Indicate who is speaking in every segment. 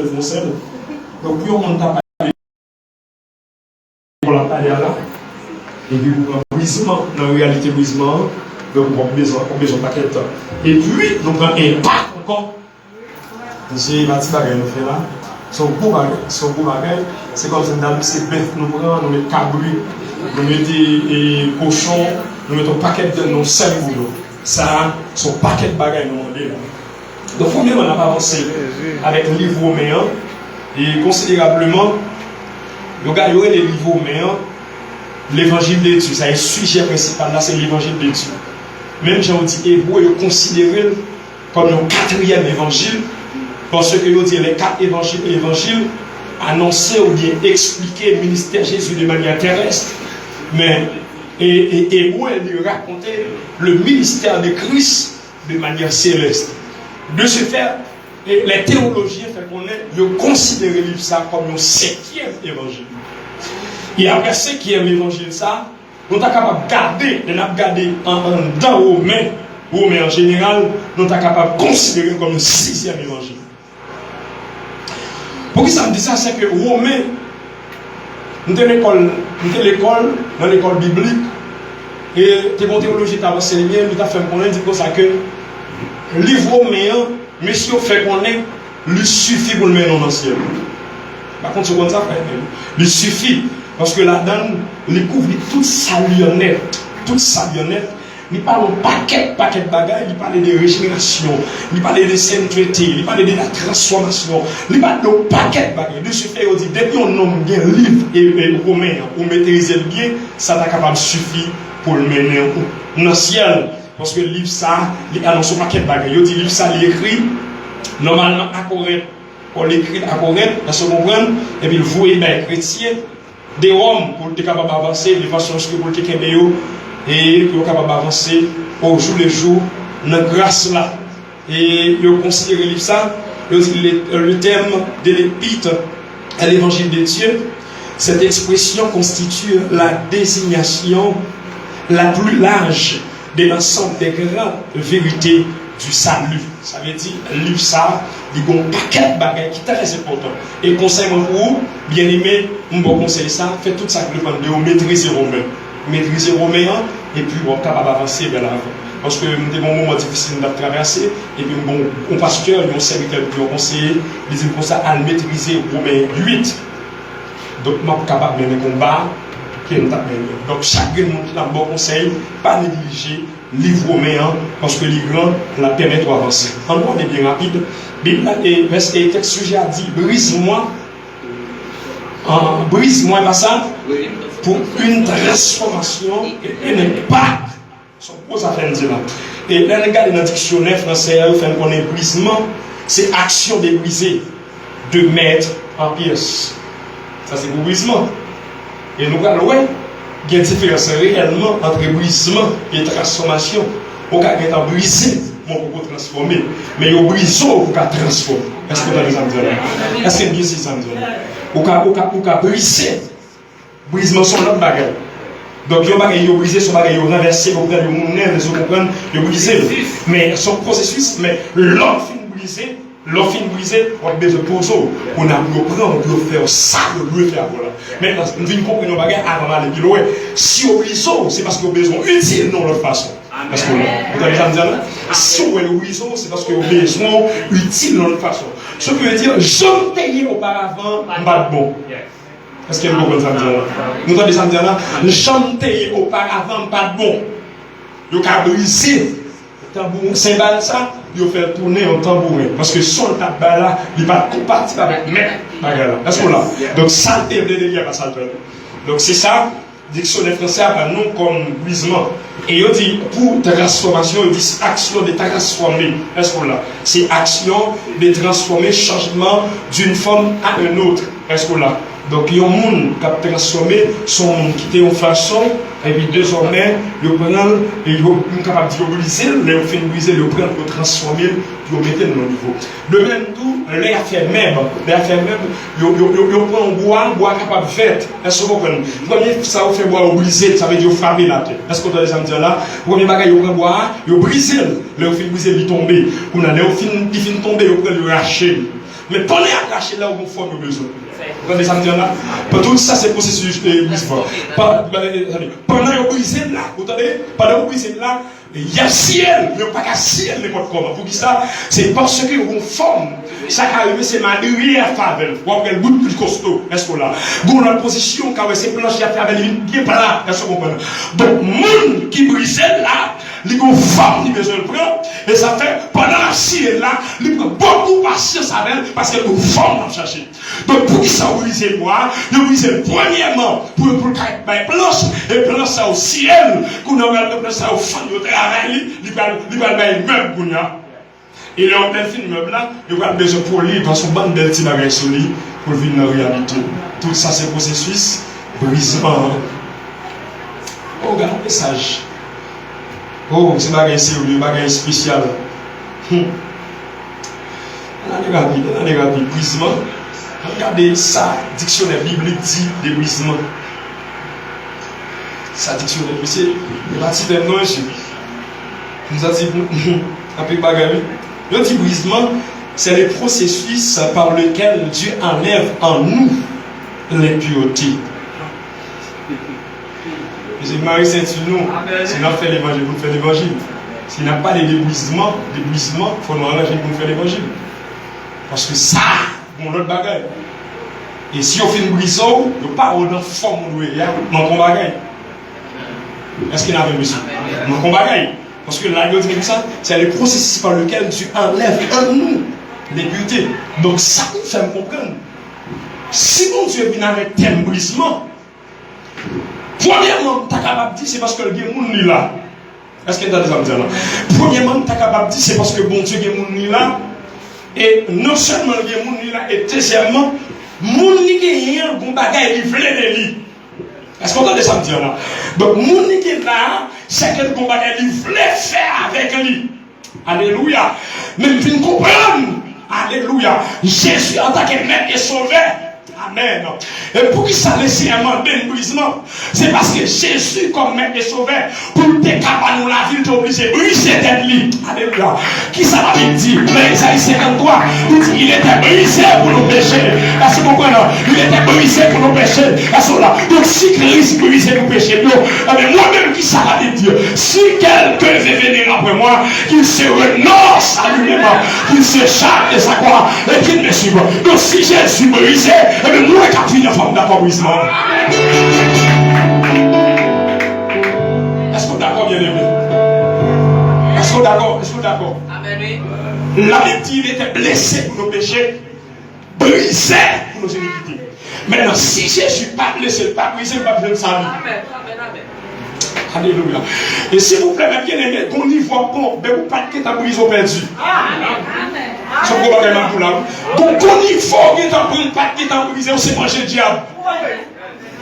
Speaker 1: besoin de conseil. Donc, pour on t'a parlé, on l'a parlé là. Et puis, pour un brisement, dans la réalité, brisement, donc on a besoin de paquet de temps. Et puis, nous prenons un pas encore. J'ai bâti la nous fait là. Son beau bagage, c'est comme si c'est bête, nous prenons, nous mettons cabri, nous mettons cochon, nous mettons un paquet de nos sel boulot. Ça, son paquet de bagages nous demandons là. Donc, premièrement, on a avancé avec le livre romain et considérablement, le gars, il y aurait les livres romains, l'évangile de Dieu. C'est le sujet principal là, c'est l'évangile de Dieu. Même si on dit hébreu, il est considéré comme le quatrième évangile, parce que il dit les 4 évangiles annoncés ou bien expliqués le ministère de Jésus de manière terrestre, mais hébreu, il racontait le ministère de Christ de manière céleste. De ce fait, les théologiens ont considéré ça comme le 5e évangile. Et après ce 5e évangile, ça, nous sommes capables de garder dans Romain en général, nous sommes capables de considérer comme le 6e évangile. Pourquoi ça me dit ça? C'est que Romain, nous avons l'école, dans l'école biblique, et la théologie est avancée, nous avons fait connaître que le livre romain, monsieur fait connaître, lui suffit pour le mettre dans le ciel. Par contre, c'est comme ça, il suffit. Parce que là-dedans, il couvre toute sa lionnette. Toute sa lionnette. Il parle de paquet de bagages, il parle de régénération, il parle de sainteté, il parle de la transformation, il parle de paquet de bagages. De ce fait, il dit, depuis on nomme bien livre et romain, on maîtrise bien, ça n'est capable de suffire pour le mener dans le ciel. Parce que le livre, ça, il annonce un paquet de bagages. Il dit, le livre, ça, il écrit, normalement, à Corinthe. On l'écrit à Corinthe, dans ce moment, et puis il voit les chrétiens, des hommes, pour être capable d'avancer, de façon à ce que pour être capable et pour être capable d'avancer au jour le jour, dans la grâce là. Et il considère le livre, ça, le thème de l'épître à l'évangile de Dieu. Cette expression constitue la désignation la plus large de l'ensemble des grandes vérités du salut. Ça veut dire, le livre ça, il y a un paquet de bagages qui est très important. Et conseil pour vous, bien aimé, je vous conseille ça, faites tout ça que vous devez maîtriser Romain. Maîtriser Romain, et puis vous êtes capable d'avancer vers l'avant. Parce que c'est un moment difficile de traverser, et puis un pasteur, un serviteur, un conseiller, ils disent comme ça, à maîtriser Romain 8. Donc, je suis capable de mener le combat. Donc, chaque monde qui a un bon conseil, pas négliger le livre romain, parce que les grands la permettent d'avancer. En droit, on est bien rapide. Bible et texte sujet a dit brise-moi, pas ça, pour une transformation et un impact. C'est pour ça qu'on dit là. Et là, regardez dans le dictionnaire français, on fait qu'on est brisement, c'est action de briser, de mettre en pièces. Ça, c'est pour brisement. Et nous allons il y a une différence réellement entre brisement et transformation. On peut être brisé pour transformer, mais il brise pour transformer. Est-ce que vous avez entendu? Est-ce que vous avez entendu? On peut briser. Brisement sont l'autre bagage. Donc, il y a des bagages brisés, son bagage renversé, vous comprenez, vous comprenez, vous brisé. Mais son processus, mais l'homme fin brisé. L'offre brisée, on a besoin de poser. On a besoin de prendre, on peut faire ça, on peut faire voilà. Maintenant, nous venons comprendre nos bagages avant d'aller plus loin. Si on brise, c'est parce qu'on a besoin utile de l'autre façon. Parce que vous avez déjà dit là, si on est brise, c'est parce qu'on a besoin utile de l'autre façon. Ce qui veut dire, j'en payé auparavant, pas de bon. Est-ce qu'il y a une bonne ça dire là? Nous avons déjà dit là, j'en payé auparavant, pas de bon. Il y a brisé. Tambourin, c'est ça, il faut faire tourner un tambourin. Parce que son tabac là, il va pas compatible avec mes. Est-ce qu'on l'a? Donc, ça, c'est le délire à ça. Donc, c'est ça, dictionnaire français a non comme brisement. Et il dit, pour transformation, il dit action de transformer. Est-ce qu'on l'a? C'est action de transformer, changement d'une forme à une autre. Est-ce qu'on l'a? Donc, il y a un monde qui a transformé son monde qui était en façon, et puis désormais, il prend, et il est capable de briser, il fait briser, il prend pour transformer, pour mettre dans le niveau. De même tout, les affaires même, il prend un bois capable de faire. Est-ce que vous comprenez? Premier, ça vous fait bois briser, ça veut dire frapper la tête. Est-ce que vous avez déjà là? Premier bagage, il prend bois, il brise, il fait briser, il tombe. Il fin tomber, il prend le racher. Mais pendant à cracher là où on forme le besoin. Vous entendez ça me dire là? Tout ça c'est processus de brisement. Pendant que vous brisez là, vous entendez? Pendant que vous brisez là, il y a ciel, mais pas qu'à ciel n'importe comment. Pour qui ça? C'est parce que vous forme. Ça qui arrive, c'est ma derrière faveur. Vous avez le bout plus costaud. Est-ce que là? Vous dans la position, quand c'est planche, il y a faveur, il bien pas là. Est-ce que vous comprenez? Donc, monde qui brise là, il ont forme, il besoin de prendre. Et ça fait, pendant la ciel là, il prend beaucoup de patience avec elle, parce qu'elle vous forme à chercher. Donc, pour qui ça vous brisez moi? Vous brisez premièrement pour faire planche, et planche ça au ciel, qu'on a planche ça au fond de travail, il va le même qu'on a. Et là, on fait une meuble là, il va besoin pour lui, parce qu'on bande de petits bagages sur lui, pour vivre dans la réalité. Tout ça, c'est processus brisement. Oh, regarde le message. Oh, c'est bagage sérieux, bagage spécial. Allez, rapide, brisement. Regardez ça, dictionnaire biblique dit des brisements. Ça, dictionnaire, c'est le bâti d'un nom, nous a dit, après bagage. Le dit brisement, c'est le processus par lequel Dieu enlève en nous l'impureté. Jésus Marie Saint-Nous, si on fait l'évangile, vous faites l'évangile. S'il n'y a pas de débrisement, il faut nous enlever pour faire l'évangile. Parce que ça, on a l'autre bagage. Et si on fait une brisson, on ne peut pas avoir une forme dans ton bagage. Est-ce qu'il y a un monsieur? Dans ton bagage. Parce que là, il dit comme ça, c'est le processus par lequel Dieu enlève en nous l'impureté. Donc ça nous fait comprendre. Si mon Dieu vient avec tel brisement, premièrement, tu es capable de dire c'est parce que le bien est là. Est-ce que tu as des amis là? Premièrement, tu es capable de dire c'est parce que bon Dieu est là. Et non seulement le bien est là, et deuxièmement, mon qui est un bon bagage, il voulait les lits. Est-ce qu'on entend ça me dire là? Donc, mon qui est là, c'est que le bon bagage, il voulait faire avec lui. Alléluia. Même si nous comprenons, alléluia, Jésus en tant que maître et sauveur. Amen. Et pour qui ça laisse un mandat de brisement? C'est parce que Jésus, comme maître et sauveur, pour te capable nous la vie, tu es obligé de briser tête lui. Alléluia. Qui ça va me dire? Mais Isaïe 53, il dit il était brisé pour nos péchés. Est-ce que vous comprenez? Il était brisé pour nos péchés. Est-ce que là? Donc si Christ brisé pour péché, moi-même qui ça va me dire? Si quelqu'un veut venir après moi, qu'il se renonce à lui-même, qu'il se charge de sa croix et qu'il me suive. Donc si Jésus brisé, mais moi, quand il y a une forme d'accomplissement. Est-ce que vous êtes d'accord, bien aimé? Est-ce que vous êtes d'accord? Est-ce que vous êtes d'accord? Amen. La Bible dit qu'il était blessé pour nos péchés, brisé pour nos iniquités. Maintenant, si Jésus n'est pas blessé, pas brisé, il ne va pas besoin de sa vie. Amen. Alléluia. Et s'il vous plaît, bien aimé, qu'on n'y voit pas, mais vous pas que ta brise au perdu. Amen. C'est un gros bagage pour là. Donc, on y faut que tu pas que tu brisé, on s'est mangé le diable.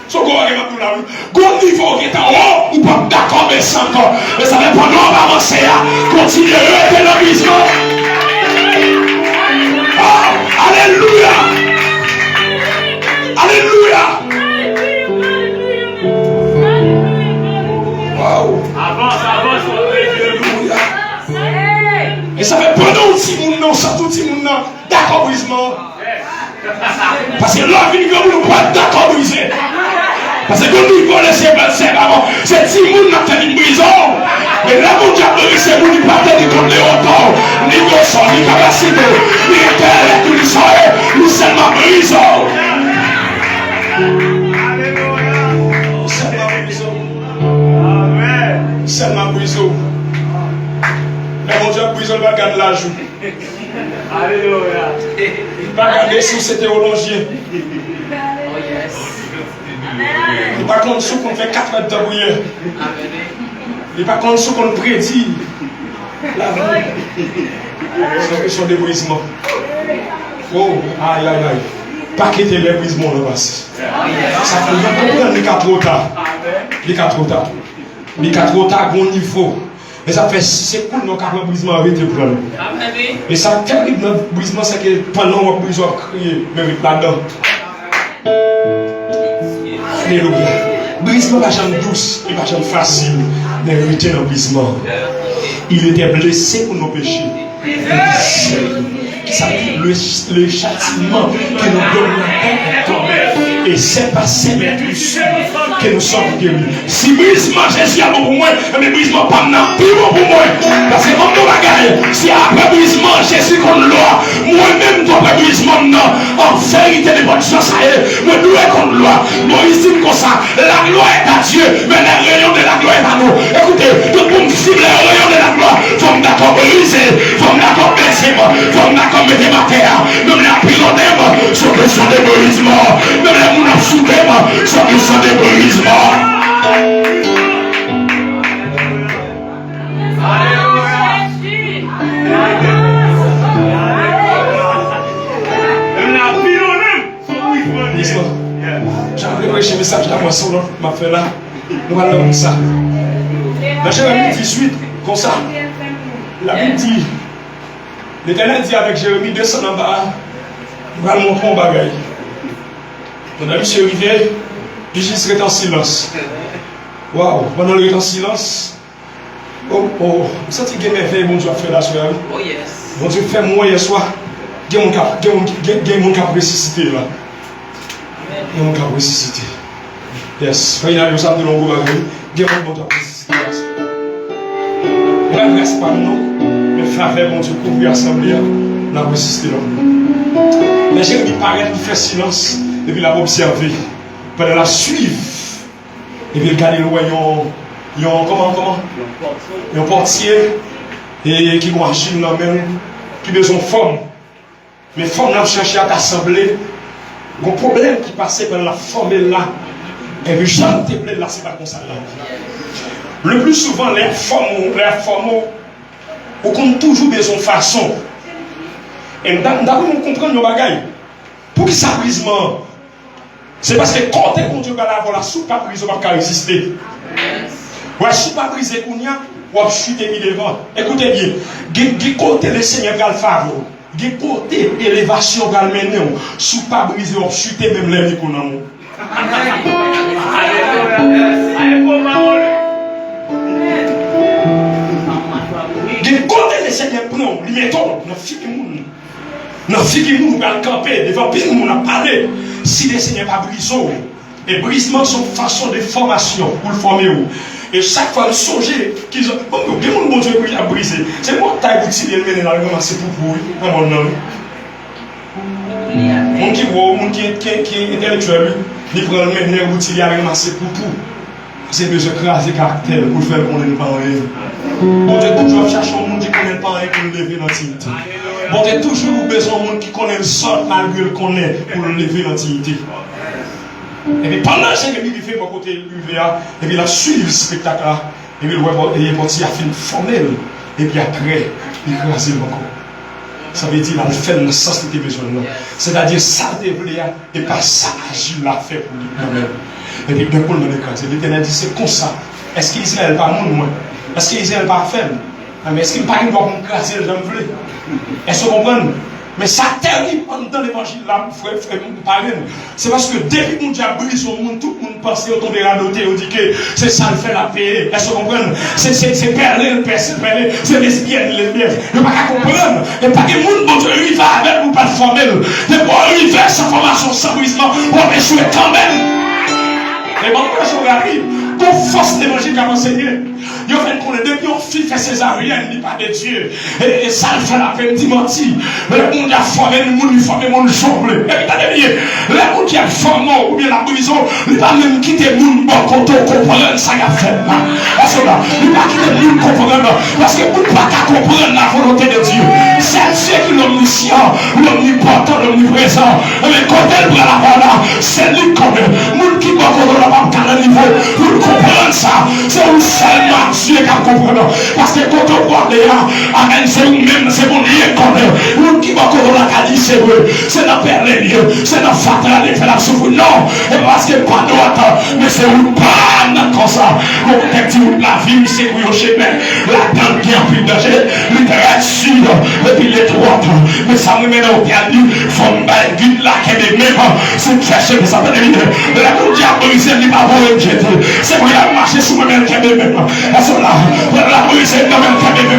Speaker 1: C'est un gros bagage pour là. On y faut que tu haut ou pas d'accord, mais sans encore. Mais ça fait pas non, on va avancer à continuer à la vision. Alléluia. Alléluia. Wow. Avance, alléluia. Et ça fait pendant petit monde, non, surtout petit monde, non, d'accomplissement. Parce que là, il ne veut pas d'accomplir. Parce que quand nous laissons passer avant, c'est petit monde qui a fait une prison. Mais là, mon diable, c'est vous qui partez du compte de autant, ni de son, ni capacité, ni terre, ni tout ça, nous seulement prison. Seulement prison. Mais mon Dieu, prison va garder la joue. Alléluia. Il va garder sous ses théologiens. Oh yes. Il va compter sur qu'on fait 4 mètres de bouillère. Il va compter sur qu'on prédit la vie. C'est une question de brisement. Oh, aïe, aïe, aïe. Pas quitter les brisements là-bas. Ça fait longtemps qu'il y a trop tard. Il y a trop tard. Mais qu'à trop tard, bon niveau. Et ça fait, c'est cool, nos caractères brisement avec le problème. Et ça, terrible dans le brisement, c'est que pendant le brisement, crier, même là-dedans. Alléluia. Brisement va jamais douce, il va jamais facile, mais il était dans le brisement. Il était blessé pour nos péchés. qui s'appelle le châtiment que nous donne la terre. Et c'est par ces blessures que nous sommes guéris. Si brisement Jésus a bon pour moi, mais brisement pas maintenant, plus bon pour moi. Parce que comme nous bagaille, si après brisement Jésus qu'on loi, moi-même après brisement non, en vérité de bonne chance à elle, moi nous est qu'on loi. Moïse dit comme ça, la gloire est à Dieu, mais le rayon de la gloire est à nous. Écoutez, tout le monde cible le rayon de la gloire, faut me d'accord briser, faut me d'accord blesser, faut me d'accord mettre ma terre, même la piloter, sur question de brisement, même la moun a soudé, sur question de brisement. J'aimerais prêcher un message dans moi sur ma fait là. Nous allons comme ça. Dans Jérémie 18, comme ça. La Bible dit, l'Éternel dit avec Jérémie, descend en bas. Nous allons montrer un bagage. Mon ami s'est arrivé, puis juste reste en silence. Waouh, pendant le reste en silence. Oh, vous sentez que merveille, mon Dieu a fait la soirée. Oh yes. Mon Dieu fait moi hier soir. Il y a mon cap ressuscité là. Il y a mon cap ressuscité. Yes. Quand il y a eu ça de l'ongo bagage, il y a mon cap ressuscité. On ne reste pas nous, mais faveur mon Dieu couvrir l'assemblée, on a ressuscité là. Mais Jérémie paraît pour faire silence, et puis l'a observé. Pendant la suivre, et puis regarder le royaume. Comment? Un portier et qui machine là même, qui besoin de forme. Mais forme n'a cherché à t'assembler. Un problème qui passait par la forme là. Et puis Jean te plaît là, c'est pas comme ça là. Le plus souvent, les formes, on compte toujours besoin de façon. Et d'abord, on comprend nos bagailles. Pour qui ça brisement? C'est parce que quand on va avoir la soupe pas brisée, on va résister. Ouais, si pas brisé Kounia, ou à chuter devant. Écoutez bien, qui côté le Seigneur va le faire, qui côté élévation va le mener, si pas brisé, on chuter même les économies. Qui côté le Seigneur prend, lui mettons, dans figure nous va camper, devant pile nous a parlé. Si le Seigneur pas brisé, et brisement sont façon de formation pour le former. Et chaque fois, songer qu'ils ont. Bien, mon Dieu, qui a brisé. C'est moi qui ai dit qu'il y a commencé pour dans mon nom. Mon qui est intellectuel, il prend le même nerf outil, il a commencé pour. C'est besoin de craser le caractère pour faire qu'on ne pas rien. Mon Dieu, toujours chercher un monde qui ne connaît pas rien pour le lever dans l'intimité. Mon Dieu, toujours besoin d'un monde qui connaît le sol malgré le connaît pour le lever dans l'intimité. Et puis pendant que Jérémie fait mon côté UVA, et puis il a suivi le spectacle là, et puis il est parti à faire une formelle, et puis après, il a crasé encore. Ça veut dire qu'il a fait le sens de tes besoins. C'est-à-dire ça développé et pas ça agir l'a fait pour lui-même. Et puis d'un coup, il m'a écrasé. L'Éternel dit c'est comme ça. Est-ce qu'Israël n'est pas moi? Est-ce qu'Israël n'est pas faible? Mais est-ce qu'il n'est pas une doit m'écraser le j'aime voulez? Est-ce que vous comprenez? Mais ça terrible dans l'évangile là, frère, c'est parce que depuis que mon Dieu a brisé au monde, tout le monde pense au tomber à noter, on dit que c'est ça le fait la paix. Est-ce que vous comprenez? C'est perler le père, c'est lesbienne, lesbienne. Ne pas comprendre. Et pas que le monde, mon Dieu, il va avec ou pas formel. De pour arriver sans formation, sans brisement, pour échouer quand même. Et bon, je arrive. Ton force d'évangile qui a enseigné. Il fait qu'on est depuis on fait césarienne, il pas de Dieu. Et ça le fait la peine d'y mentir. Mais le monde a formé le monde, il forme le monde jongle. Et puis t'as bien, le monde qui a formé ou bien la prison, il va même quitter le monde bon quand on comprend ça qu'il a fait. Parce que là, il va quitter le monde comprendre. Parce que vous ne pouvez pas comprendre la volonté de Dieu. C'est Dieu qui est l'omniscient, l'omnipotent, l'omniprésent. Mais quand elle prend la parole là, c'est lui qui connaît. Le monde qui va comprendre la parole à niveau. Pour comprendre ça, c'est où seulement Dieu qui comprend. Parce que quand on voit les gens, amen, c'est vous-même, c'est mon lien qu'on est. Vous qui va comprendre la qualité, c'est vrai. C'est dans Berlin, c'est dans Fatah, les faire la souffrance. Non, et parce que pas droite, mais c'est où pas comme ça. Mon petit bout de la vie, c'est où au chemin. La dame qui a plus de danger, littéraire sud, et puis les droites. Mais ça me met au pied, il faut me battre, là, qui est des mêmes. C'est chercher, mais ça peut devenir. La diable brisé, il va vous inquiéter. C'est moi qui a marché sur moi-même qui a bébé. À ce moment-là, la brisé, moi-même qui a bébé.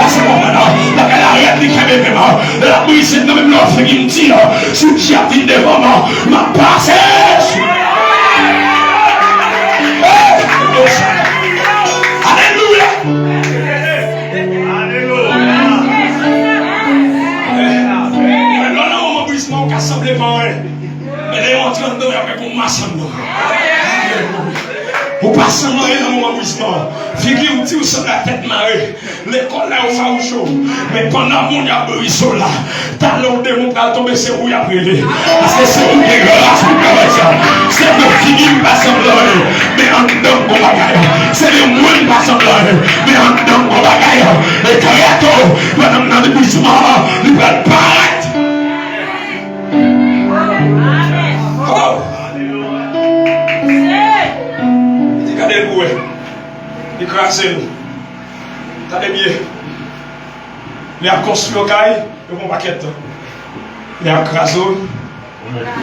Speaker 1: À ce moment-là, la arrête qui a bébé. La brisé, moi-même l'offre qui me dit, si j'ai dit devant moi, ma passe. Alléluia. On a semblé pas mais les on train de avec pour m'assembler. Ou pas s'envoyer dans mon amusement. Figure où tu sur la tête marée. L'école là au faoucho. Mais pendant mon yaboïso là, t'as l'eau de mon bras tomber, c'est où y a brûlé. Parce que c'est où qui est grâce pour faire ça. C'est le qui pas s'envoyer. Mais en dedans mon bagaille. C'est le moins pas s'envoyer. Mais en dedans mon bagaille. Et créateur, madame dans l'amusement, il va paraître. Oh! Regardez le bouet. Écrasez-nous. T'as bien. Il a construit au caille, il y a un paquet. Il a écrasé,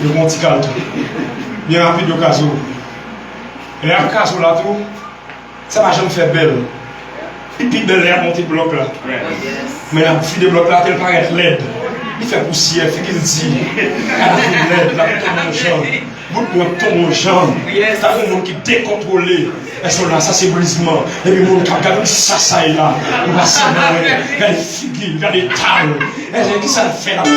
Speaker 1: il y a un petit calme. Bien rapide, il y a écrasé. Il a écrasé là tout. Ça va jamais faire belle. Et puis belle, il a monté le bloc là. Mais la fille de bloc là, elle paraît laide. Il fait poussière, il fait qu'il dit, elle a fait l'aide, elle a tombe au champ. Vous pouvez tomber au champ. T'as un monde qui est décontrôlé. Et là, ça c'est brisement. Et puis, le monde qui regarde ça est là. Il va s'énerver. Il y a des figures, il y a des tables. Et qui ça fait la paix.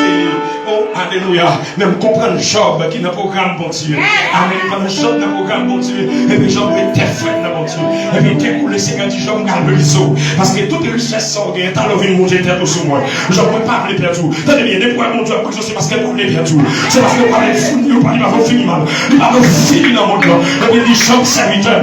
Speaker 1: Oh, alléluia. Même comprendre Job qui n'a pas programme bon Dieu. Amen. Quand Job n'a pas programme bon Dieu. Et puis, Job est fait dans bon Dieu. Et puis, découle le Seigneur dit Job garde le riseau. Parce que toutes les richesses sont gagnées. T'as l'envie de monter tête sur moi. Job ne peut pas appeler perdu. T'as des des points mon Dieu, c'est parce qu'elle parle perdu. C'est parce qu'elle parle fini. Il va vous finir mal. Il va vous finir dans mon cœur. Et puis, Job serviteur.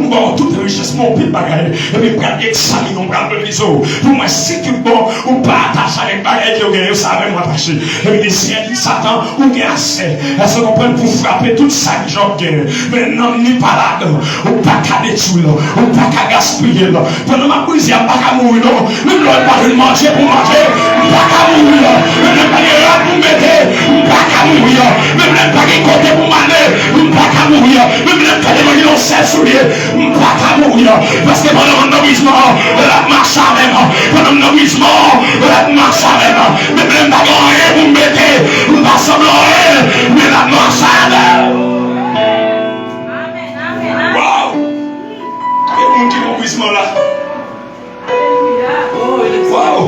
Speaker 1: Bon, toutes les richesses, mon pile bagaille. Et puis, on va examiner, on va le riseau. Pour moi, si tu bon, ou pas attaché avec bagaille qui ont gagné, ça va même attacher. Et puis, si elle dit Satan, ou gagne assez. Elle se comprend pour frapper tout ça que j'en gagne. Mais non, ni pas là-dedans. Ou pas qu'à détruire, ou pas qu'à gaspiller. Pendant ma prise, il n'y a pas qu'à mourir. Même l'autre pas de manger pour manger. Pas qu'à mourir. Même pas de rats pour mettre. Pas qu'à mourir. Même pas de côté pour manger. Pas qu'à mourir. Même pas de manger dans 16 souliers. Pas qu'à mourir. Parce que pendant mon nourrissement, la marche à même. Pendant mon nourrissement, la marche à même. Même pas de rien pour mettre. Pas semblant, mais la marche à même. Wow! Il y a des gens qui ont nourrissement là. Wow!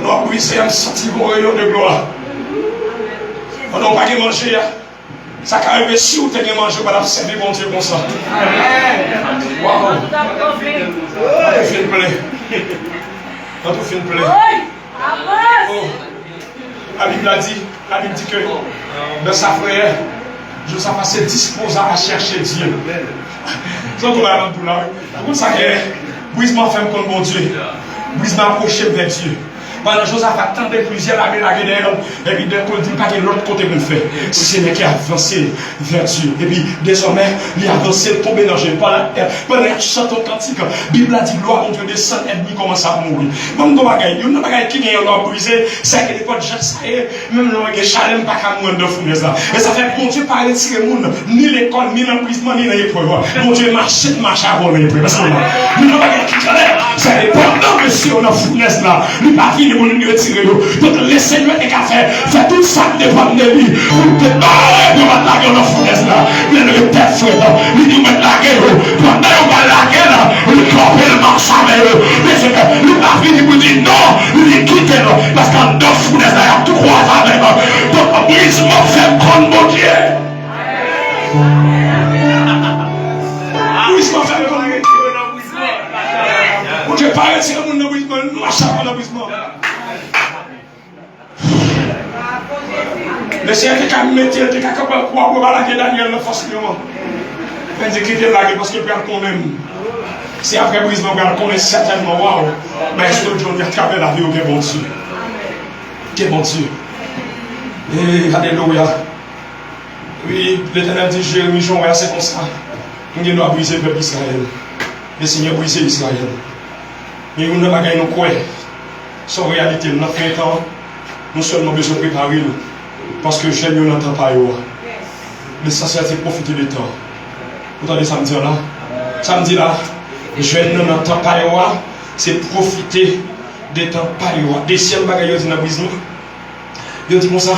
Speaker 1: On a brisé un sentiment de gloire. On n'a pas manger. Ça qui arrive si vous avez mangé, on va servir mon Dieu comme ça. Wow! On te fait une plaie. On te fait une plaie. Oh! La Bible dit que dans sa frère, Josaphat s'est disposé à chercher Dieu. C'est comme la pour là. Pour ça que brisement fait comme bon Dieu. Brisement approché vers Dieu. Pendant Josaphat attendait plusieurs années la guerre, et puis d'un côté, il n'y a pas de l'autre côté qu'on fait. C'est celui qui a avancé vers Dieu. Et puis désormais, il a avancé, tombé dans le jeu. Pendant qu'il chante un cantique, la Bible a dit gloire, mon Dieu, des 100 ennemis commencent à mourir. Même dans la guerre, il y a un bagage qui vient à briser, c'est que les potes de même le chalem pas qu'à mourir de fournaise là. Et ça fait que mon Dieu pas retirer le monde, ni l'école, ni l'emprisonnement, ni l'épreuve. Mon Dieu marche avant l'épreuve. Parce que nous n'avons pas qui clair. C'est pendant que si on a fournaise là, lui pas fini pour nous retirer. Donc le Seigneur est qu'à faire tout ça dépend de lui. Pour que nous va la guerre dans la fournaise là. Il le père frère, il nous met la guerre. Pendant qu'on va la guerre là, le corps il marche avec eux. Mais c'est que lui pas fini pour dire non, il quitte nous. Parce qu'en deux fournaise là, il y a tout croise avec eux. Donc on brise mon fait comme mon Dieu. Brise mon fait comme mon Dieu. Mon Dieu, pas retirer mon nourrissement, marche avant l'abusement. Le Seigneur qui a mis le Dieu, qui a capable de pouvoir balaguer Daniel le forcément. Il dit qu'il est là parce qu'il peut le connaître. Si après brisement, on va le connaître certainement. Waouh! Mais est-ce que Dieu a traversé la vie au bon Dieu? Quel bon Dieu! Et alléluia! Oui, l'Éternel dit Jérémie, Jean, c'est comme ça. Nous devons briser le peuple d'Israël. Le Seigneur brisé Israël. Mais nous n'avons pas gagné nos croix. Sans réalité, nous avons fait un temps, nous seulement besoin de préparer nous. Parce que je n'entends pas. L'essentiel, c'est profiter du temps. Vous entendez samedi là? Samedi là, je vais dans le temps païoua, c'est profiter des temps païoua. Des ciels bagailles dans la prison. Je dis comme ça.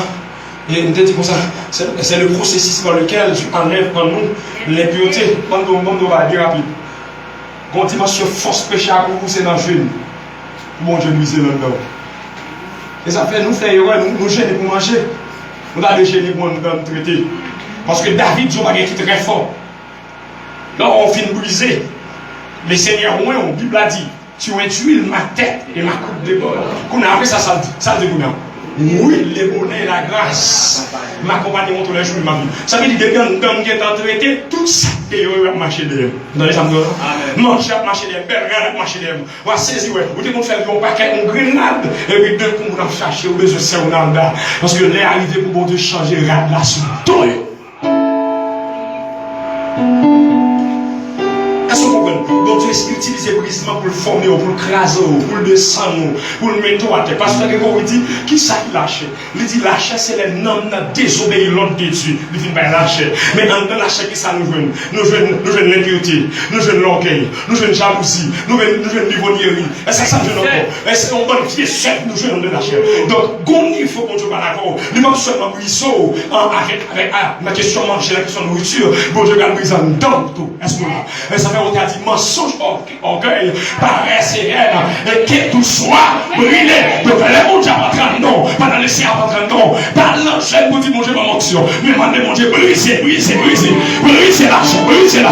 Speaker 1: Et on dit comme ça, c'est le processus par lequel tu enlèves en nous l'impureté. Quand on va dire rapide. Quand on dit que force péché à vous, c'est dans le jeûne. Bon Dieu, nous c'est là-dedans. Et ça fait nous faire nous gêner pour manger. Nous allons gêner pour nous traiter. Parce que David, Dieu qui est très fort. Là, on finit briser. Le Seigneur, moi, la Bible a dit, tu induis ma tête et ma coupe de bord. Qu'on a appris ça dit combien? Oui, les bonnets et la grâce m'accompagnent tous les jours de ma vie. Ça veut dire que quand on est traité, tout ça, et on va marcher derrière. Dans les amis, non, je vais marcher derrière, je vais marcher derrière. On va saisir, vous dites qu'on fait un paquet, une grenade, et puis deux coups, on va chercher, on besoin de ça, on a là. Parce que l'air arrivé pour bon Dieu changer la suite. Est-ce que vous comprenez? Donc Dieu utilise le brisement pour le former, pour le craser, pour le descendre, pour le mettre à terre. Parce que quand dit, qui ça qui lâche? Il dit lâcher, c'est les noms qui désobéissent l'ordre de Dieu. Il dit pas lâcher. Mais dans le lâcher, qui ça nous veut? Nous venons l'impureté, nous venons l'orgueil, nous venons jalousie, nous venons l'ivrognerie. Et ça, ça veut encore. Et c'est un bon pied seul, nous venons le lâcher. Donc, il faut qu'on soit pas d'accord. Il m'a seulement brisé avec ma question manger, la question nourriture. Bon Dieu, il brise en dedans tout. Est-ce que ça fait on a dit mensonge, orgueil, paresse et haine, et que tout soit brûlé. Donc, les bons dieux pas non, pas dans les cieux pas non, pas l'enchaîne pour dire mon Dieu dans l'action. Mais demandez mon Dieu, brisez la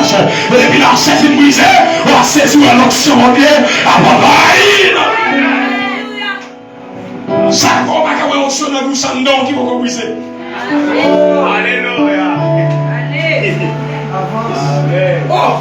Speaker 1: chair. Et puis la chair est brisée, on va saisir l'action, mon Dieu, à Babaï. Ça va pas qu'à voir l'action dans vous, ça non qui va briser. Alléluia. Oh,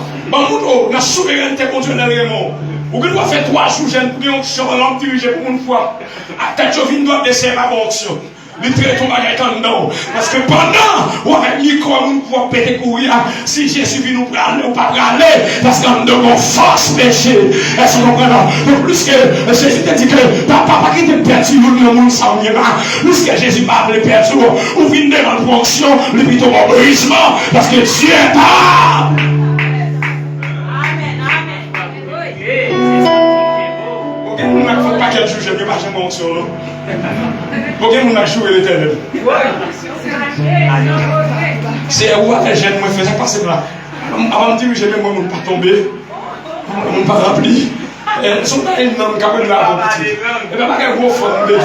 Speaker 1: on a souveraineté contre Dieu dans le monde. Ou que doit faire 3 jours jeune pour une onction, l'homme dirigé pour une fois. À tête de vin doit descendre à onction. Il traite ton bagage en dedans. Parce que pendant, on va dire qu'on peut péter courir. Si Jésus vient nous prendre, on ne peut pas aller. Parce qu'on a une force péché. Est-ce qu'on comprend? Donc, plus que Jésus t'a dit que papa qui était perdu, le monde s'en vient là. Plus que Jésus m'a appelé perdu, ou vient devant l'onction, le plutôt mon brisement. Parce que Dieu est là. On n'a pas qu'elle juge, mais pas jamais onction, non? On a joué l'éternel. C'est où à jeune, moi, je faisais passer là. Avant de dire que j'aimais, moi, je ne pas tomber. Je ne pas remplir. Son pas un homme qui a une lave petit. Et pas qu'un gros fond de Dieu.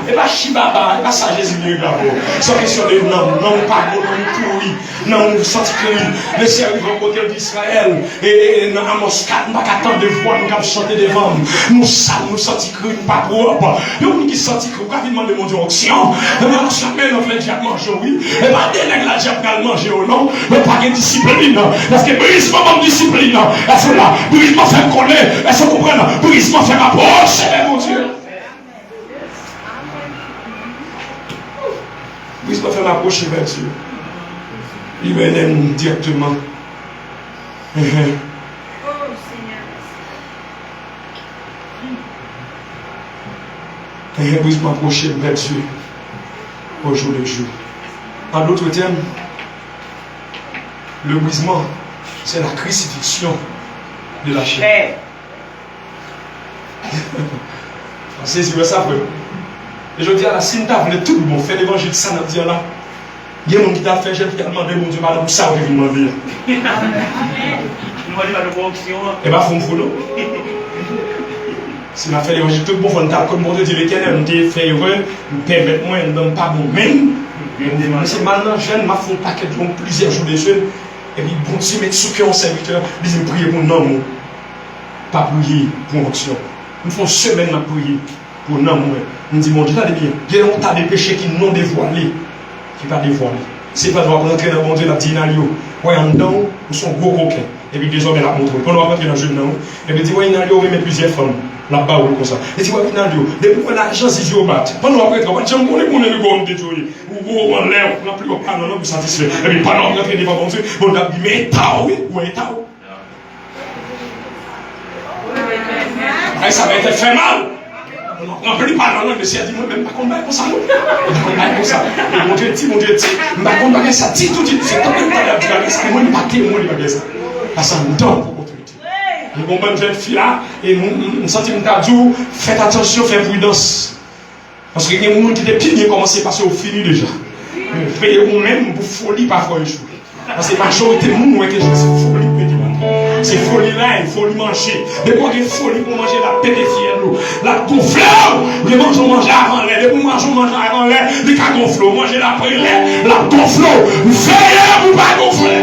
Speaker 1: Et pas Chibaba, et pas ça Jésus de là-haut. C'est question de non, non pas non pourri, non senti que le Seigneur va côté d'Israël et dans Amos 4, pas qu'attendre de voir nous chanter devant nous sales, nous senti que pas propre. Et on qui senti que quand il demande mon Dieu onction, mais on jamais on fait diable manger oui. Et pas des nègres la diable va manger ou non, mais pas de discipline parce que brisement même discipline. Est-ce là, brisement fait connaître, est-ce que vous comprenez? Brisement fait rapprocher, mon Dieu. Brisement fait m'approcher vers Dieu. Il m'aime directement. Oh Seigneur. Brisement m'approcher vers Dieu. Au jour le jour. En d'autres termes, le brisement, c'est la crucifixion de la chair. C'est ça, frère. Et je dis à la Sinta, vous tout le monde fait l'évangile, ça n'a dit là. Il y a des gens qui t'a fait, j'ai demandé, mon Dieu, madame, ça, vous demandez. Et bien, il faut me si on a fait l'évangile, tout le monde va comme mon Dieu dit l'éternel, on dit, fait heureux, nous permettez moi, on ne pas moi-même. C'est maintenant, jeune, m'a fait un paquet de plusieurs jours de jeunes. Et puis, bon Dieu, mettre sous cœur en serviteur, ils disent, prier pour non, pas prier pour onction. Nous faisons semaine à prier pour non, on dit, mon Dieu, t'as des biens. Il y a longtemps des péchés qui non dévoilés, qui pas dévoilés. C'est pas droit qu'on entre dans mon Dieu, la petite Nalio. Ouais, en dedans, nous sommes gros coquins. Et puis, des hommes, la montre. On va rentrer dans le jeu de nous. Et puis, dit, ouais, Nalio, on met plusieurs femmes. Là-bas, ou comme ça. Et dit, ouais, Nalio, depuis qu'on a l'argent, c'est Dieu bat. Pendant après, on va dire, on est pour le gomme de Dieu. Ou on l'air, on n'a plus aucun non, pour satisfaire. Et puis, pendant qu'on est devant mon Dieu, on a dit, mais tao, oui, ou est tao. Et ça va être fait mal. Non, plus pas non, mais c'est dit moi même pas qu'on va comme ça non. Pas comme ça. Mon Dieu dit, pas qu'on va ça dit tout dit, c'est tant que ça moi pas témoin de ça. Parce que ça donne pour autorité. Mon bonne jeune fille là et mon sentiment d'adieu, faites attention, faites prudence. Parce qu'il y a des gens qui étaient piliers commencé parce qu'ils ont fini déjà. Payez vous-même pour folie parfois un jour. Parce que la majorité de gens qui c'est folie. C'est folie là, il faut lui manger. Mais moi, il folie pour manger la paix des fiers, la gonfleur. Les manger avant l'air. Les manger avant l'air. Les cas gonfleur. Manger la paix la gonfleur. Veillez pour pas gonfler.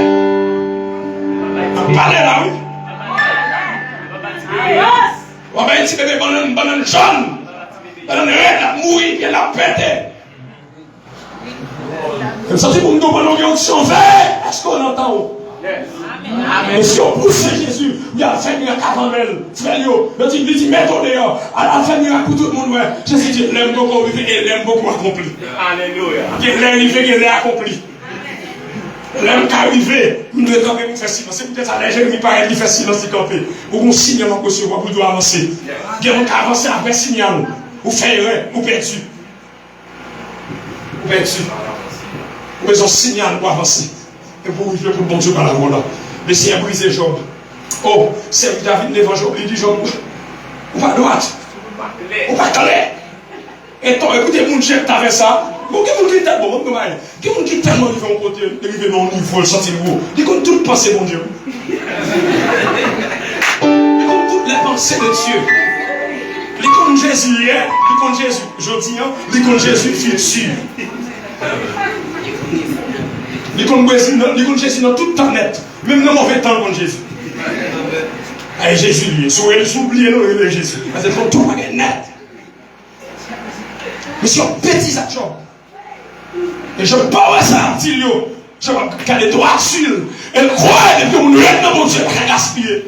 Speaker 1: Parlez là, oui. On va dire que banane jaune. Banane red, la mouille, bien la pété. Comme ça, c'est pour nous demander une audition. Est-ce qu'on entend? Et si on pousse Jésus, il y a fait une caravelle, frère, il dit, mettons dehors, à la fin, il y a tout le monde, Jésus dit, l'aime beaucoup arrivé et l'aime beaucoup accompli. Alléluia. L'aime arrivé et l'aime accompli. L'aime arrivé, nous devons camper pour faire silence. C'est peut-être ça, les gens qui parlent, qui fait silence, qui camper. Pour qu'on signe en recevoir, pour nous avancer. Il y a un qui avance après signal, ou faire, ou perdu. Ou perdu. Ou besoin de signal pour avancer. Et pour vivre pour bon Dieu par la voie là. Mais si il a brisé Job. Oh, c'est David l'évangile, il dit Job, ou pas droite, ou pas clair. Et toi, écoutez, mon Dieu, t'avais ça. Bon, qu'est-ce que qui tellement arrivé au côté, arrivé dans le niveau, le sentir gros. Il compte toutes les pensées, mon Dieu. Il compte toutes les pensées de Dieu. Il compte Jésus hier, il compte Jésus aujourd'hui, il compte Jésus futur. Il compte Jésus dans tout le temps net. Même dans le mauvais temps, contre Jésus. Et Jésus, lui, s'oublier le Jésus. Parce que tout va être net. Mais si on petit ça, et je ne peux pas ça, je vais garder droit sur elle croit, et puis on aide dans mon Dieu, pas gaspiller.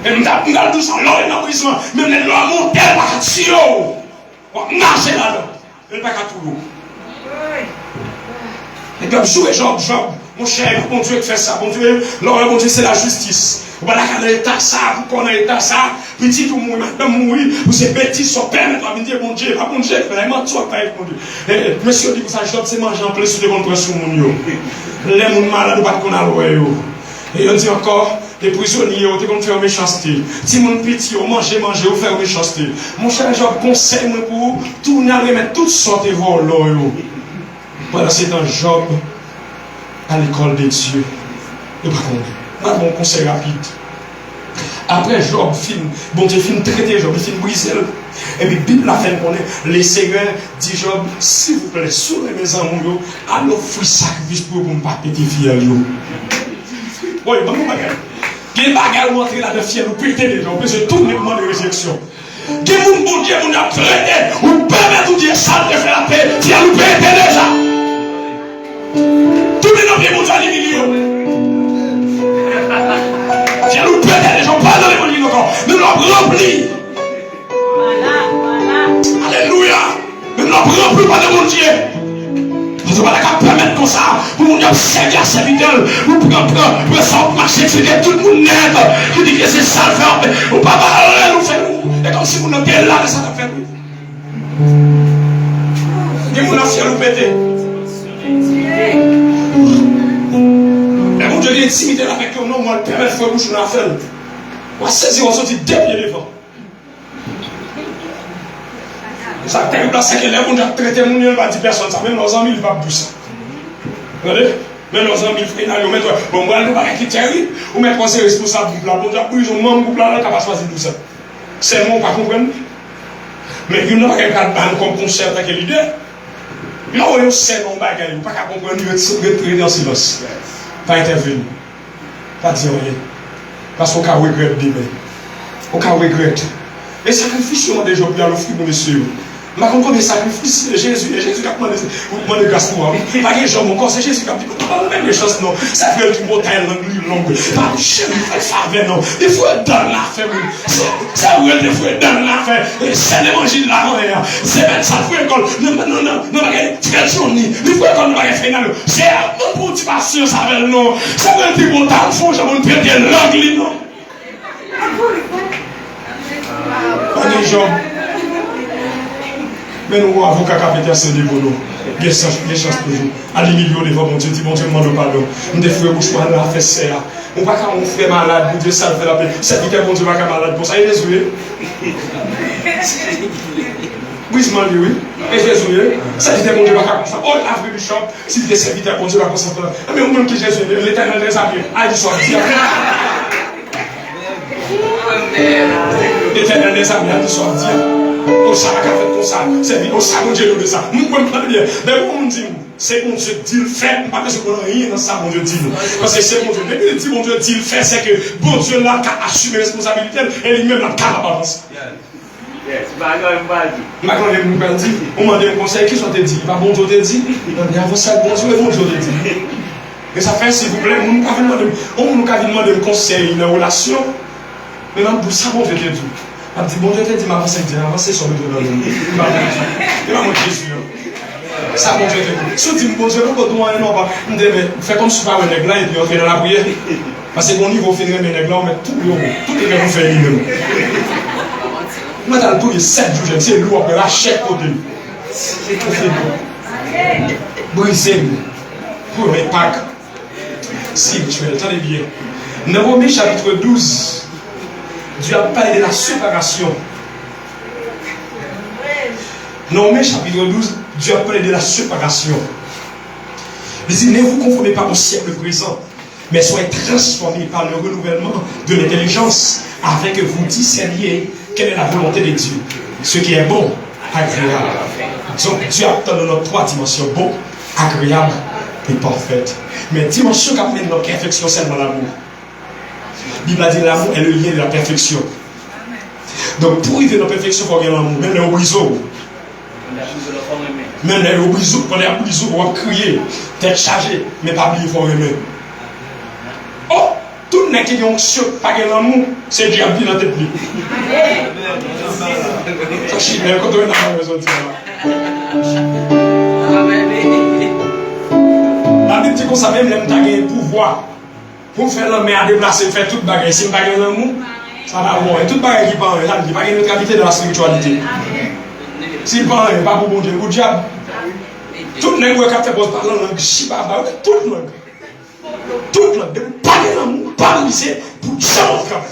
Speaker 1: Et nous avons tout ça, l'or est dans le prison, même les lois montent, elle va tirer. On va marcher là-dedans. Elle va pas tout. Et puis, Job, mon cher, mon Dieu qui fait ça, mon Dieu, mon Dieu, c'est la justice. Voilà quand l'état ça, vous connaissez l'état ça, petit ou mourir, madame mourir, vous c'est bêtise, son père, mais vous dire, mon Dieu, pas mon Dieu, vraiment, tu vas pas être mon Dieu. Monsieur dit que ça, Job, c'est manger en plus sur des contre sur mon Dieu. Les gens malades, pas qu'on a loué. Et on dit encore, les prisonniers, on dit qu'on fait une méchanceté. Si mon petit, on mange, on fait une méchanceté. Mon cher Job, conseille moi pour tourner à remettre toutes sortes de vols. Voilà, c'est un Job à l'école de Dieu. Et pas bon conseil rapide. Après Job, bon Dieu, traiter Job, il fin briser. Et puis, Bible a fait connaître, les Seigneurs dit Job, s'il vous plaît, soulevez mes amours, allez offrir sacrifice pour ne pas péter fiel. Oui, bon, il y a des bagages montrés là de fiel, vous pétez les gens, vous pouvez tourner le monde de réjection. Qui vous bon Dieu, vous a traité, vous permettez de dire ça, de faire la paix, fiel, vous pétez déjà. Tous les noms qui vous ont dit, si nous pétons les gens, pas dans l'évangile encore, nous l'avons rempli. Alléluia. Nous l'avons rempli par le bon Dieu. Parce qu'on va pas permettre comme ça, pour nous dire, Seigneur, serviteur, nous pouvons prendre, marcher, c'est tout le monde net, qui dit que c'est ça le faire, ou pas parler, nous faire. Et comme si vous n'étiez là, ça va faire. Et vous n'avez pas pété. Mon Dieu, il y a intimité avec eux, non, moi, le permettre de faire bouche dans la fête. On va saisir, on va sortir deux pieds devant. Ça a terrible, c'est que les gens ont traité mon Dieu, il va dire personne, ça, même nos amis, ils ne vont pas bouger ça. Vous voyez? Même nos amis, ils vont mettre, bon, moi, nous, qui est terrible, ou mettre conseil responsable, bon Dieu, ils ont même groupe là, qui va choisir tout ça. C'est moi, pas comprendre. Mais il n'y a pas qu'un ban comme concert avec l'idée. Là où on sait non bagaille, on ne peut pas comprendre, il va en silence. Pas intervenir. Pas dire rien. Parce qu'on regrette demain. On regrette. Les sacrifices sont déjà bien l'offrir pour monsieur. Je comprends les sacrifices de Jésus. Et Jésus a demandé grâce pour moi. Pas que gens encore, c'est Jésus qui a dit, pas même les choses, non. Ça fait une montagne longue. Pas de chien, il faut faire non. Il faut être dans l'affaire. Ça veut dire qu'il faut être dans l'affaire. C'est l'évangile là. C'est même ça, il faut école. Non, très journée. Il faut école, nous va faire. C'est un bon petit patient, ça veut non. Ça veut dire qu'on t'a fait, j'ai mon pied de l'angle, non. On est Job. Mais nous, avocats qui ont été assez pour nous. Des chances toujours. À l'imilieu devant mon Dieu, dit bon Dieu, demande pardon. Nous devons faire bouche pour nous faire ça. On ne peut pas faire malade, mon Dieu, ça fait la paix. C'est qui est bon Dieu, va faire malade. Pour ça, il est désolé. Oui, je m'en dis oui. Et Jésus, ça dit mon Dieu, va faire ça. Oh, Afrique Bishop, si tu es serviteur, mon Dieu, va faire ça. Mais au monde qui Jésus, l'éternel des amis, ah, il soit bien. L'éternel des amis, il soit bien. Au sac a fait comme ça, c'est bien, au sac mon Dieu de ça. Nous comprenons bien. Mais on dit, c'est mon Dieu dit le fait, pas parce qu'on n'a rien dans ça, mon Dieu dit. Parce que c'est mon Dieu. Depuis qu'il dit mon Dieu dit le fait, c'est que bon Dieu là qui a assumé responsabilité et lui-même là qui a la balance. Yes, ma grand-mère dit, on m'a donné un conseil, qui sont te dit? Pas bon Dieu te dit? On dit, avant ça, bon Dieu et bon Dieu te dit. Et ça fait, s'il vous plaît, on nous a demandé un conseil, une relation. Mais même pour ça, bon Dieu te dit. Elle dit, bon Dieu te dit, mais avancez sur le dos de l'homme. Il m'a montré Jésus. Ça, bon Dieu te dit. Si tu dis, bon Dieu, non, mais fais comme si tu pas un nègre là et puis entrer dans la prière. Parce que mon niveau finit mes nègres là, on met tout le monde. Tout les gars vont faire lui-même. Moi, dans le tour, il y a 7 jours, c'est lourd, après la chèque côté. Brisez pour les Pâques spirituelles. Attendez bien. Dans Romains chapitre 12, Dieu a parlé de la séparation. Dans Romains chapitre 12, Dieu a parlé de la séparation. Il dit, ne vous conformez pas au siècle présent, mais soyez transformés par le renouvellement de l'intelligence, afin que vous discerniez quelle est la volonté de Dieu, ce qui est bon, agréable. Donc Dieu attend dans nos 3 dimensions, bon, agréable et parfaite. Mais dimension qui amène notre perfection, c'est seulement l'amour. La Bible a dit l'amour est le lien de la perfection. Donc pour arriver à la perfection, il faut avoir l'amour. Même les oiseaux. Même les oiseaux, quand les oiseaux vont crier, tête chargée, mais pas oublier, il faut aimer. Oh! Tout le monde qui a un choc, pas de l'amour, c'est Dieu qui a dans tête. Ça chie bien quand on est dans la maison. La Bible dit qu'on savait même que tu as un pouvoir pour faire l'homme à déplacer, faire toute bagarre. Si tu n'as pas l'amour, ça va voir. Et toute bagarre qui parle, il n'y a pas de neutralité dans la spiritualité. Si tu parles, pas pour bon Dieu, pour le diable. Tout le monde qui a fait pose par la langue, tout le monde. Tout le monde, pas de l'amour, pas de lycée, pour jamais.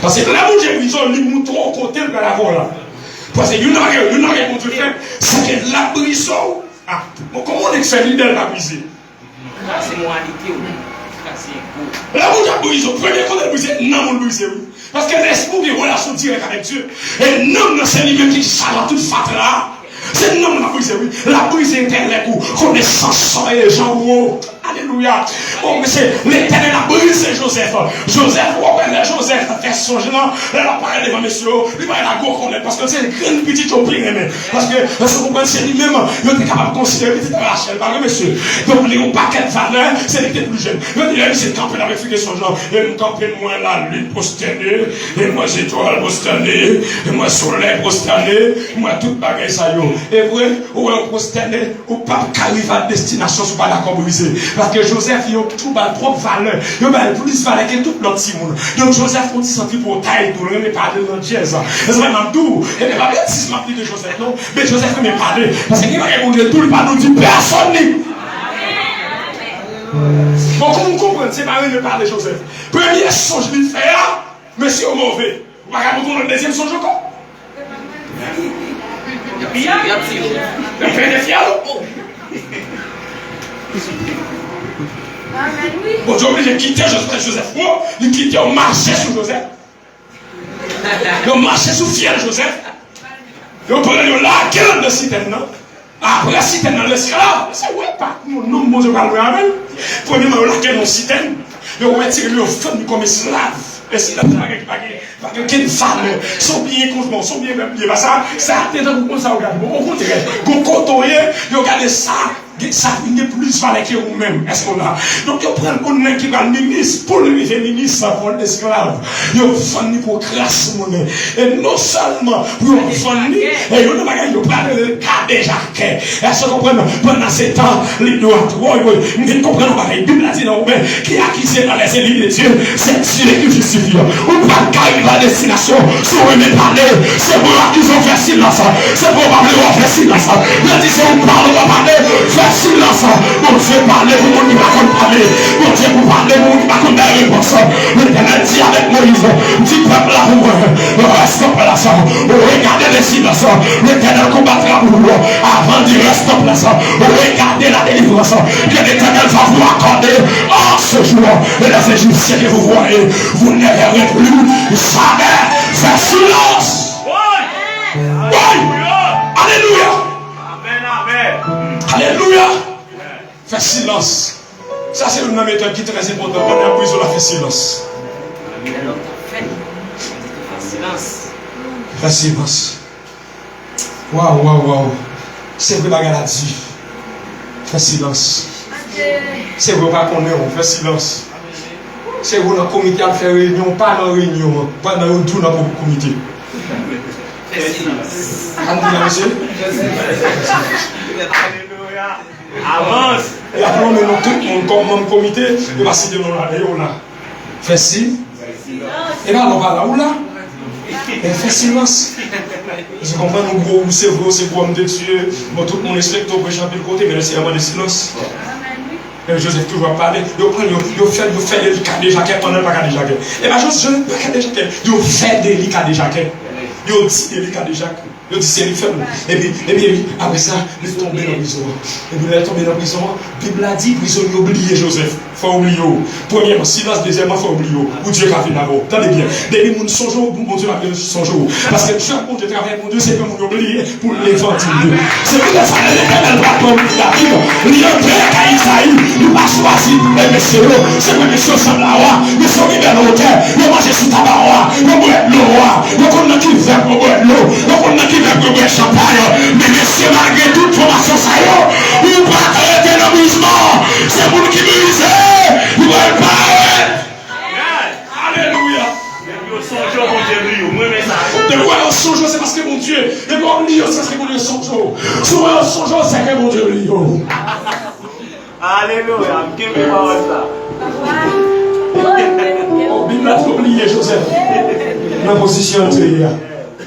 Speaker 1: Parce que l'amour de Jésus, il mouton au côté de la voie. Parce que il y a rien mon Dieu fait, c'est que la brisson. Ah, comment on fait l'idée de la briser? C'est moralité. L'amour de la brisson, premier qu'on a brisé, non, on le brise. Parce que l'esprit a une relation directe avec Dieu. Et non, c'est lui-même qui charge toute fatra. C'est non la brise, oui. La brise intérieure, connaissance et gens. Alléluia. Oh, mais c'est l'éternel a brisé Joseph. Joseph, Joseph fait son gênant. Elle a parlé devant messieurs. Il va la go connaître parce que c'est une grande petite opinion. Parce que vous comprenez, c'est lui-même. Il était capable de considérer petite Rachel. Par monsieur. Donc, il n'y a pas quelle valeur. C'est l'été plus jeune. Il a dit, c'est campé dans réfugié son genre. Et me camper moi la lune posternée. Et moi, étoile posternée. Et moi, soleil posternée. Moi, toute bagaille ça yo. Et vous, ou un prosterné, ou pas qu'arrive à destination, ou pas d'accord brisé. Parce que Joseph, il a tout la propre valeur. Il a plus de valeur que tout l'autre monde. Donc Joseph, on dit senti pour taille, pour ne pas parler dans le jazz. C'est vraiment tout. Et pas bien si je m'appelle de Joseph, non. Mais Joseph, il m'a parlé. Parce qu'il va répondre tout, il va nous dire personne. Bon, comment vous comprenez, c'est pas lui de parler de Joseph. Premier songe qu'il fait, monsieur mauvais. Vous va répondre dans le deuxième songe encore. Le père des fiers. Bon, Dieu obligé de quitter Joseph. Il quitte, on marchait sur Joseph. On marchait sur fier Joseph. On prenait là, quel de citerne, non? Après la citerne dans l'esclave, c'est ouais, pas. Non, bon Dieu, pas le même. Premièrement, on l'a quel dans citerne. On retire le femme comme esclave. Esclave, pas que quelle femme, son bien conjoint, bien, pas ça, ça a été dans le ça, regarde. Bon, on continue. Qu'on côtoie, on regarde ça. ça vient plus valeur que vous-même. Est-ce qu'on a? Donc, vous prenez un qui va ministre pour lui faire ministre pour l'esclave. Vous venez pour crasse monnaie. Et non seulement vous venez, et vous prenez le cas déjà. Est-ce que vous comprenez? Pendant ces temps, les doigts, vous comprenez pas? La Bible a dit non, mais qui a accusé dans les élites de Dieu, c'est Dieu qui justifie. Ou pas qu'à la destination, si vous me parlez, c'est pour qu'ils ont fait silence. C'est pour probablement faire silence. Je dis, on parle, on va parler. Silence, mon Dieu parle, vous ne pouvez pas parler. Mon Dieu vous parle, vous ne pouvez pas donner réponse. L'Éternel dit avec Moïse, dit peuple là, reste place. Regardez le silence. L'Éternel combattra pour vous. Avant de rester place. Regardez la délivrance que l'Éternel va vous accorder en ce jour. Et les Égyptiens que vous voyez, vous ne verrez plus jamais. Faites silence. Oui. Alléluia. Alléluia. Fais silence. Ça, c'est une méthode qui est très importante. On a besoin de faire silence. Fais silence. Waouh. C'est vrai, la dit. Fais silence. C'est vrai, pas qu'on est, fais silence. C'est vrai, dans le comité à faire réunion, pas dans la réunion, pas dans tout dans le comité. Fais silence. Monsieur? Avance. Et après, on met tout le monde comme comité, il va citer nos là. Fais si. Et là, on va là où là? Et fais silence. Je comprends, nous gros, c'est vrai, c'est pour me Dieu. Bon, tout le monde respecte au prochain de côté, mais c'est vraiment de silence. Et Joseph toujours parler. Il fait des cas de jaquette pendant le cas de jaquette. Et bien, je ne pas cas de jaquette. Il fait des cas de jaquette. Il dit des cas de jaquette. Il dit c'est les femmes. Et puis, après ça, il est tombé dans la prison. Et puis, il est tombé dans la prison. La Bible a dit, prisonnier, oubliez Joseph. Il faut oublier. Premièrement, silence. Deuxièmement, il faut oublier. Ou Dieu qui a fait d'abord. Attendez bien. Depuis mon songe, mon Dieu a fait son jour. Parce que chaque monde de travail, mon Dieu, c'est comme vous oubliez pour l'évangile. C'est pour ça que l'Éternel va tomber la Bible. Il y a un père qui a Isaïe. Il va choisir les messieurs. C'est que les messieurs sont là. Ils sont libérés au terre. Ils mangent sous tabac. Ils boivent l'eau. Ils connaissent qui veut boire l'eau. Ils connaissent qui veut boire champagne. Mais messieurs, malgré toute formation, ça y est. Ils ne pas arrêter le mouvement. C'est pour qui brise. Ils ne veulent pas arrêter. Alléluia. De quoi on songe, c'est parce que mon Dieu est bon, c'est parce que mon Dieu songe. Souvent on songe, c'est que mon Dieu est bon.
Speaker 2: Alléluia. Give me power ça.
Speaker 1: Oh, Bible a oublié Joseph. La position antérieure.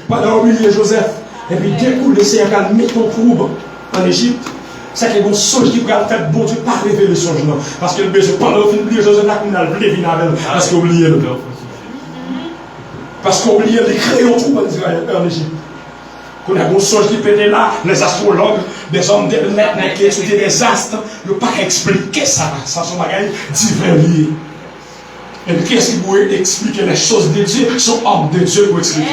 Speaker 1: Pas d'oublier Joseph. Et puis dès que le Seigneur a mis ton trouble en Égypte, c'est que mon songe qui va faire bon Dieu pas rêver le songe là. Parce que le besoin pendant qu'il oublie Joseph là, il a levé avec parce qu'il oublié le. Parce qu'on oublie les crayons troubles en Égypte. Qu'on a un songe qui pétait là, les astrologues, des hommes maintenant qui étudient des astres, ne pas expliquer ça. Ça sont des divers liés. Et qu'est-ce qui peut expliquer les choses de Dieu? Sont hommes de Dieu pour expliquer.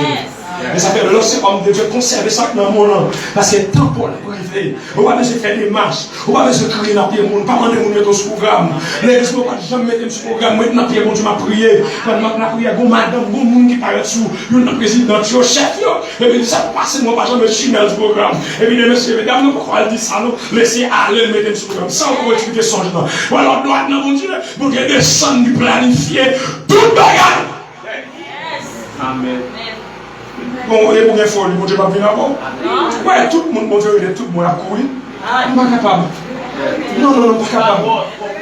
Speaker 1: Mais ça fait là, c'est homme de Dieu, conserver ça dans mon nom. Parce que tant pour arriver, on va besoin faire des marches, on va besoin de crier dans le pied, on va pas demander de mettre sur programme. Les gens ne vont pas jamais mettre sur programme, maintenant dans le pied, mon Dieu m'a prié. Pendant que je prié, il y a madame, il y a des gens qui parlent dessous, il y a un président, il y a un chef, et puis ça passe, moi, pas jamais chimel sur programme. Et puis les messieurs, mesdames, nous ne pouvons pas dire ça, nous, laissez aller mettre sur programme. Ça, on va expliquer son genre. Ou alors, droit, non, mon Dieu, pour qu'il descende du planifié, toute bagarre.
Speaker 2: Amen.
Speaker 1: Bon, et pour les folies, mon Dieu va venir avant. Ouais, tout le monde, mon Dieu, tout le monde a couru. Je ne suis pas capable. Non, pas capable.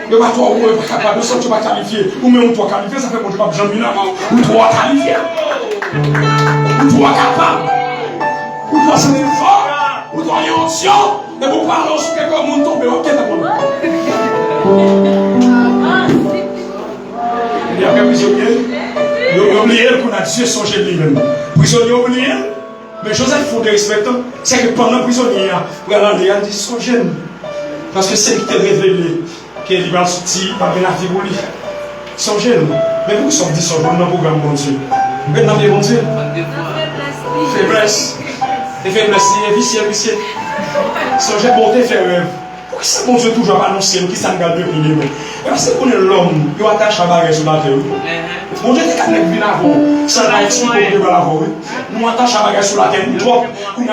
Speaker 1: Le bateau, on n'est pas capable. Si tu vas qualifier, ou même toi qualifier, ça fait mon Dieu va venir avant. Ou toi qualifier. Ou toi capable. Ou toi c'est fort. Ou toi y onction. Et vous parlez sur quelqu'un, mon tombe, ok, d'accord. Il y a quelques prisonniers. Ils ont oublié qu'on a Dieu songé de lui-même. Prisonnier oublié. Mais Joseph, il faut des respectants. C'est que pendant le prisonnier, il a dit songez. Parce que c'est qui t'a révélé qu'il va sortir par la vie pour lui. Songez. Mais vous sommes dit songez dans le programme, mon Dieu. Maintenant, mon Dieu. Faiblesse. Et faiblesse, vicieux. Songez, bonté, faire rêve. Pourquoi ça, mon Dieu, toujours annoncé, qui ça me garde de prier. Parce qu'on est l'homme, il attache à barrer sur la terre. Mon Dieu, t'es capable de venir avant. Ça n'a été pour de l'avant. Nous attache à barrer sur la terre. Nous avons une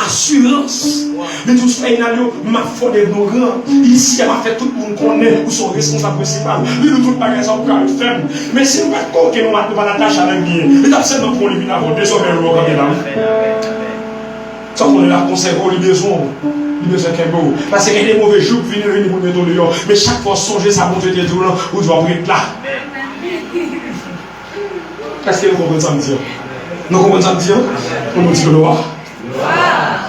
Speaker 1: assurance. Mais tout ce qui m'a fait de nos grands. Ici, elle m'a fait tout le monde connaît où son responsable principal. Lui, nous, tout le bagage, ça va être faible. Mais si nous ne pouvons pas nous attacher avec lui, mais absolument pour lui venir avant. Désormais, nous allons là. Ça, on est là, conserver les besoins. Les besoins qu'il y a. Parce qu'il y a des mauvais jours qui viennent pour mettre au dehors. Mais chaque fois, songer, ça monte de tout là, où tu vas être là. Est-ce que nous comprenons ça me dire? Nous comprenons ça me dire? On nous dit que gloire.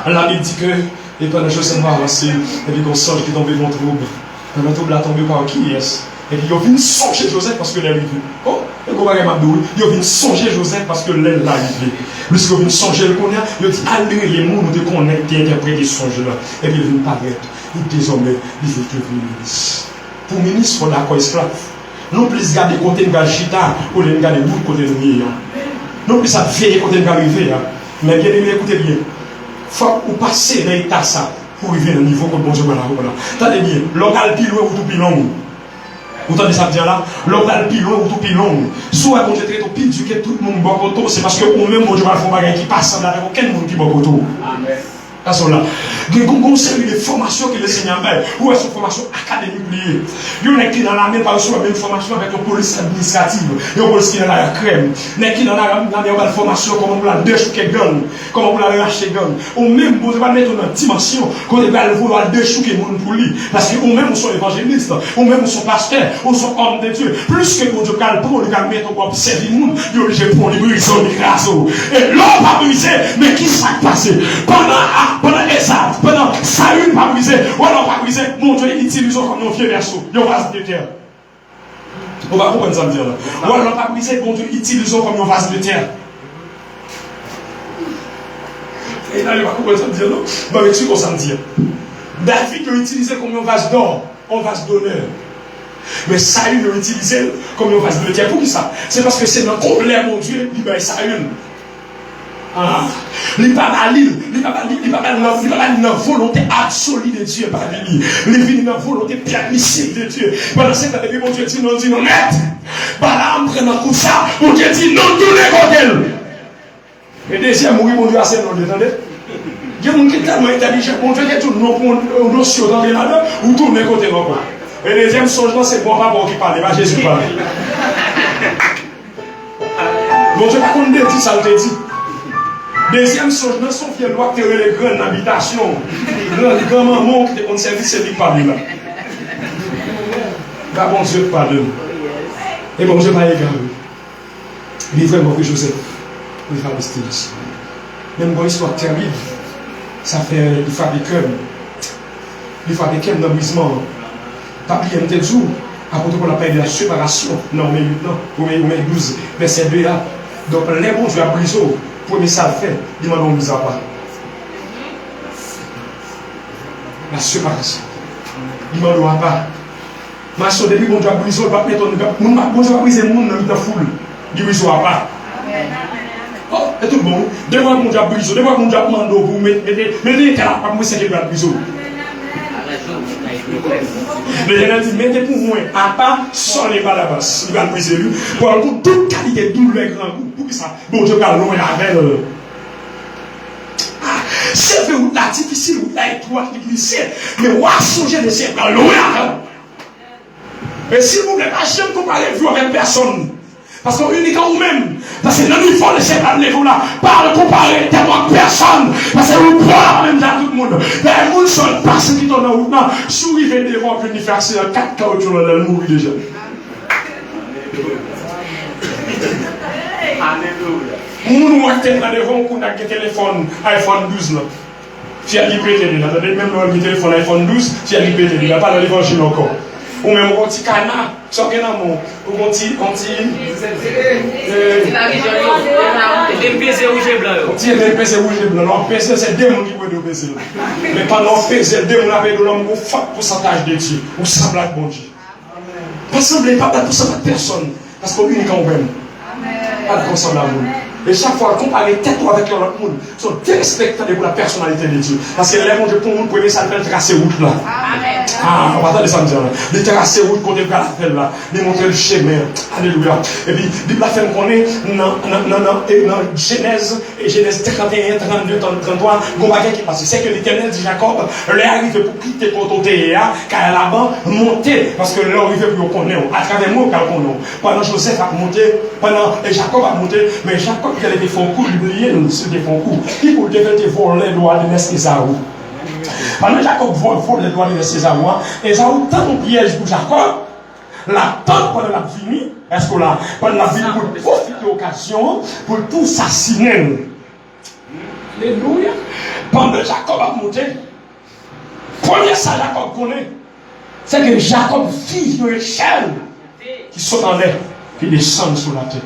Speaker 1: La Bible dit que, et pendant que je va avancer, et puis qu'on songe qui est tombé dans le trouble. Dans le trouble, a tombé par qui est-ce? Et puis, il vient songer Joseph parce que l'elle est venue. Oh, et qu'on va regarder il vient songer Joseph parce que l'elle l'a arrivé. Lorsqu'il vient songer le connaît, il dit, allez, les mots nous déconnectent et interpréter ce songe-là. Et puis, il vient paraître. Et désormais, il veut devenir ministre. Pour ministre, il faut d'accord esclave. Non plus garder côté de Gachita ou de garder l'autre côté de nous. Non plus ça veiller côté de arriver. Mais bien aimé, écoutez bien. Il faut que vous passez dans l'état ça pour arriver au niveau que bon Dieu va là. Attendez bien, local pilon ou tout pilon. Vous entendez ça dire là? Local pilon ou tout pilon. Soit bon Dieu traite au pile du que tout le monde bon côté, c'est parce que vous même bon Dieu va faire bagage qui passe avec aucun monde qui bon côté. Amen. À ce là, il y a une série de formations que le Seigneur met. Ou est-ce une formation académique liée? Il y a qui dans la même par exemple une formation avec une police administrative. Il y a une police qui est dans la crème. Il y a qui dans la formation comment vous la déchouquer gang, comment vous la lâcher gang. Ou même vous devez mettre une dimension qu'on va vouloir déchouquer monde pour lui. Parce que ou même vous sont évangélistes, ou même vous sont pasteurs, ou sont hommes de Dieu. Plus que vous devez pour le mettre pour observer le monde, il est obligé pour lui briser les grâces. Et l'homme va briser, mais qui s'est passé pendant Esat, pendant Saül pas brisé, ou alors pas brisé, mon Dieu, utilisons comme nos vieux versos, nos vases de terre. On va comprendre ça me dire là. Ou alors pas brisé, mon Dieu, utilisons comme nos vases de terre. Et là, il va comprendre ça me dire non. Mais avec ce qu'on s'en dit. David l'a utilisé comme un vase d'or, un vase d'honneur. Mais Saül l'a utilisé comme un vase de terre. Pour qui ça? C'est parce que c'est notre colère, mon Dieu, il va Saül. Il pas une volonté absolue de Dieu par lui. Il vit une volonté permissive de Dieu. Pendant ce temps, mon Dieu dit non, net. Balaam prend un coup ça, mon Dieu dit non, tout les côtés. Et deuxième, mon Dieu a assez non, attendez. Il y a des gens qui sont tellement intelligents, mon Dieu qui tout nos notions dans les là ou tout les côtés encore. Et deuxième changement, c'est bon rapport qui parle, pas Jésus parle. Mon Dieu, pas qu'on dit ça, le dit. Deuxième changement, son fier doit créer les grandes habitations. Les grands mamans qui te service, c'est lui parler là. Là, bon Dieu pardonne. Et bon Dieu va égarer. Il est vraiment que Joseph, il va rester ici. Même une histoire terrible, ça fait, il fait des cœurs. Il fait des cœurs dans le brisement. Pas bien tel jour, à propos de la paix de la séparation. Non, mais 12, verset 2 là. Donc, les bons Dieu a brisé. Premier ça fait, il m'a donné mis à part. La séparation. Il m'a donné à part. Mais sur début, mon Dieu a brisé, il va mettre mon Dieu a brisé le monde dans la foule. Il brise à part. Oh, et tout bon. Dès que mon Dieu a brisé, dès que mon Dieu a demandé pour mettez là, pas moi, c'est qu'il va briser. Le Seigneur dit, mettez pour moi à part sans les balabas. Il va le briser lui. Pour un coup, toute qualité de douleur, grand coup. Pour ça, bon Dieu va loin avec. C'est vrai, ou la difficile, ou la étroite, mais on va songer de ces plans loin avec. Et si vous ne voulez pas jamais comparer vous avec personne, parce qu'on unique en vous-même, parce que le niveau de ces plans là, pas le comparer tellement avec personne, parce que vous prenez même dans tout le monde. Les gens sont passés qui sont dans la route, sourire devant, puis faire ça, 4 caoutchoucs dans le mourir déjà. Alléluia. Nous sommes là devant qu'on a un téléphone iPhone 12 là. Si elle est pété, même le téléphone iPhone 12, si elle est pété, il n'y a pas de l'évangile encore. Ou même un petit canard, ça vient dans mon. Ou un petit. MPC rouge et blanc. Non, PC, c'est des gens qui peuvent PC. Mais pendant PC, des gens avec de l'homme pour faire pourcentage de Dieu. Ou semble bon Dieu. Pas sembler, pas pour ça, personne. Parce qu'on est unique en même. Pas de consommer à vous. Et chaque fois, comparer tête avec l'autre monde, ils sont dérespectants pour la personnalité de Dieu. Parce que les gens pour le monde, pour ça fait tracer route là. Ah, on va attendre ça me dire là. Les tracer route côté de la faire là. Les montrer le chemin. Alléluia. Et puis, Bible a fait qu'on est dans Genèse, et Genèse 31, 32, 33, il y a un qui passe. C'est que l'Éternel dit Jacob, elle est arrivée pour quitter côté car elle a monté. Parce que là, arrivé pour connaître. À travers moi, qu'elle connaît. Pendant Joseph a monté, pendant Jacob a monté, mais Jacob, il a des fonds coups, il oubliait nous, c'est des fonds coups. Il voulait voler les droits de Esaü. Pendant Jacob vole les droits de Esaü, Esaü tant de piège pour Jacob, la tente pendant la vie, est-ce que là, pendant la vie, pour profiter de l'occasion, pour tout assassiner. Alléluia. Pendant Jacob a monté, premier ça Jacob connaît, c'est que Jacob vit de l'échelle qui saute en l'air, qui descend sur la terre.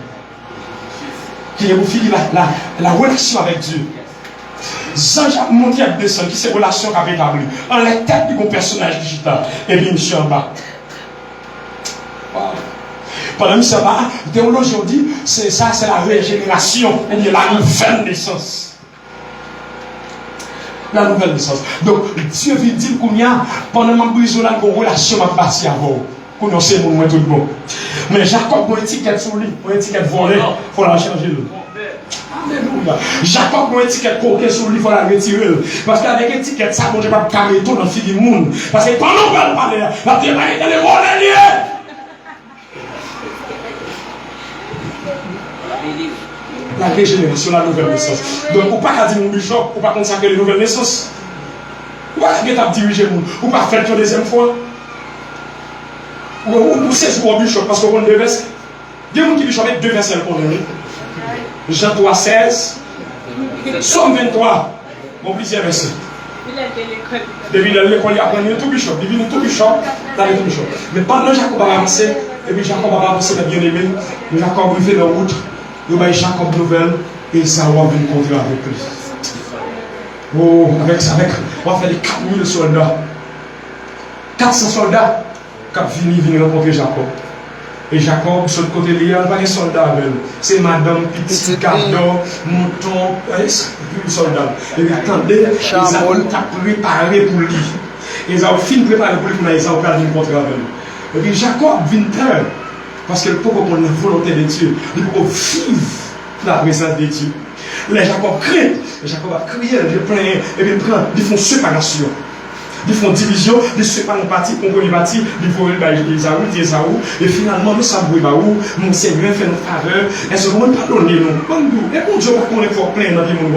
Speaker 1: Qui est pour la relation avec Dieu. Jean-Jacques monté à descendre, qui c'est relation avec lui. En la tête du personnage digital. Et puis, monsieur en bas. Wow. Pendant monsieur en bas, théologie on dit, c'est ça, c'est la régénération. Et bien, la nouvelle naissance. La nouvelle naissance. Donc, Dieu veut dire qu'on y a, pendant ma besoin là, une relation m'a passé avant. Qu'on sait mon tout le bon. Mais Jacob a une étiquette sur lui, une étiquette volée, il faut la changer. Alléluia. Jacob a une étiquette coquée sur lui, il faut la retirer. Parce qu'avec l'étiquette, ça, on ne peut pas carrer tout dans le fil du monde. Parce que pendant qu'on va parler, la terre va être les volets. La régénération, la nouvelle naissance. Donc, on ne peut pas dire mon bishop, on ne peut pas consacrer les nouvelles naissances. On ne peut pas diriger mon, on ne peut pas faire une deuxième fois. Ou c'est ce qu'on bishop parce qu'on a deux versets. Il y a des gens qui bishop avec deux versets qu'on a. Jean 3, 16. Somme 23. Bon, plusieurs versets. Depuis l'école, il apprend tout bishop. Il vient tout bishop, dans tout bishop. Mais pendant Jacob a avancé, et puis Jacob a avancé dans bien-aimé, Jacob il fait la route, il va Jacob nouvelle, et ça va venir conduire avec lui. Oh, on va faire les 4000 soldats. 400 soldats. Quand vient rencontrer Jacob. Et Jacob, sur le côté de lui, il n'y a pas de soldats avec lui. C'est madame, petit cadeau, mouton, soldat. Et puis attendez, ils ont préparé pour lui. Ils ont fini préparé pour lui pour les avoir venir rencontrer avec lui. Et puis Jacob vient peur. Parce que le pauvre pour la volonté de Dieu, il peut vivre la présence de Dieu. Les Jacob craint. Jacob a crié, et puis ils font séparation. Ils font division, ils se séparent en partie, contre les parties, ils font Esaü, et finalement, nous savons où, mon Seigneur fait notre faveur, et ce moment, pardonnez nous. Et pour Dieu, on est fort plein dans le monde,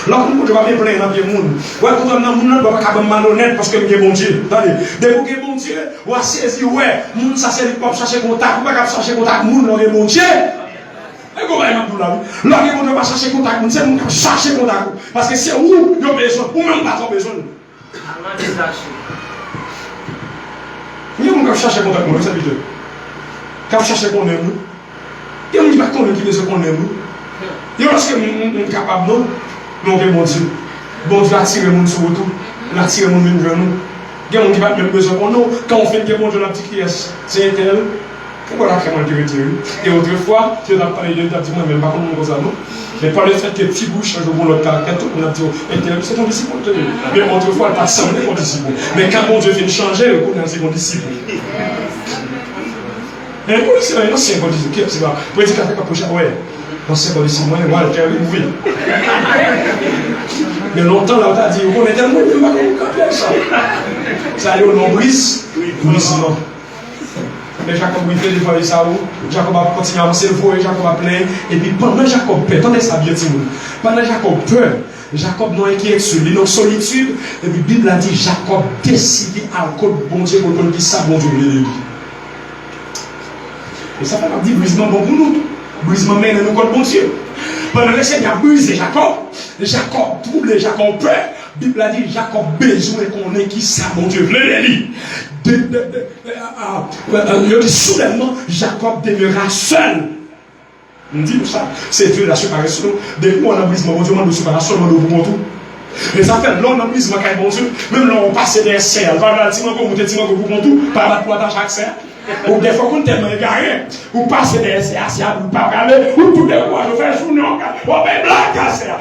Speaker 1: là, on ne va pas plein dans le monde. Ouais, quand on a un monde, on ne doit pas malhonnête parce que nous sommes bon Dieu. Attendez, dès que nous sommes bon Dieu, on va saisir, ouais, monde, ça c'est le peuple, chercher contact, on ne va pas chercher contact, nous sommes bon Dieu. Et comment il m'a dit là? Là, on ne va pas chercher contact, c'est nous qui chercher contact. Parce que c'est où nous avons besoin, ou même pas besoin. Il y a des gens qui cherchent contact avec nous, c'est habituel. Quand chercher qu'on aime nous, il y a des gens qui besoin qu'on aime nous. Il y a des gens qui sont capables de nous, nous avons bon Dieu. Bon Dieu attire les gens sur retour, il attire les gens vers nous. Il y a des gens qui n'ont pas besoin qu'on nous. Quand on fait des bon Dieu, la petite pièce, c'est un tel. Pourquoi la crème est retirée? Et autrefois, je n'ai pas parlé de ça, même pas comme ça, non? Mais par le fait que petit bout change pour notre caractère, tout le monde a dit, c'est ton disciple. Mais autrefois, elle n'a pas semblé mon disciple. Mais quand mon Dieu vient changer, c'est mon disciple. Et pour lui, c'est un ancien bon disciple. C'est pas. Pour dire qu'il n'y a pas de prochain, ouais. Ancien bon disciple, moi, je vais oui. Mais longtemps, là, on t'a dit, on est tellement de mal, on a ça. Ça allait au nombril, brisement. Mais Jacob il fait devant Esaü, Jacob a continué à avancer le voie, Jacob a plein. Et puis pendant Jacob peur, attendez ça bien, pendant Jacob peur, Jacob non inquiet sur lui, dans solitude, et puis la Bible a dit Jacob décide à cause bon Dieu pour qu'on dise ça, bon Dieu, lui. Et ça fait un petit brisement bon pour nous. Brisement mène nous contre bon Dieu. Pendant le Seigneur a brisé Jacob trouble, Jacob peur. La Bible a dit Jacob besoin qu'on ait qui ça, mon Dieu, soudainement, Jacob demeura seul. On dit ça, c'est Dieu la séparation. Depuis qu'on a brisé mon Dieu, on a séparation, on a ouvert tout. Et ça fait long, on a brisé mon Dieu, même là on passe des serres, on va dire qu'on monte tout, par la poids dans chaque serre. Ou des fois qu'on t'aime regarder, ou passer des SCA, ou pas regarder, ou tout les mois, nous faisons journée, on ben blague à ça.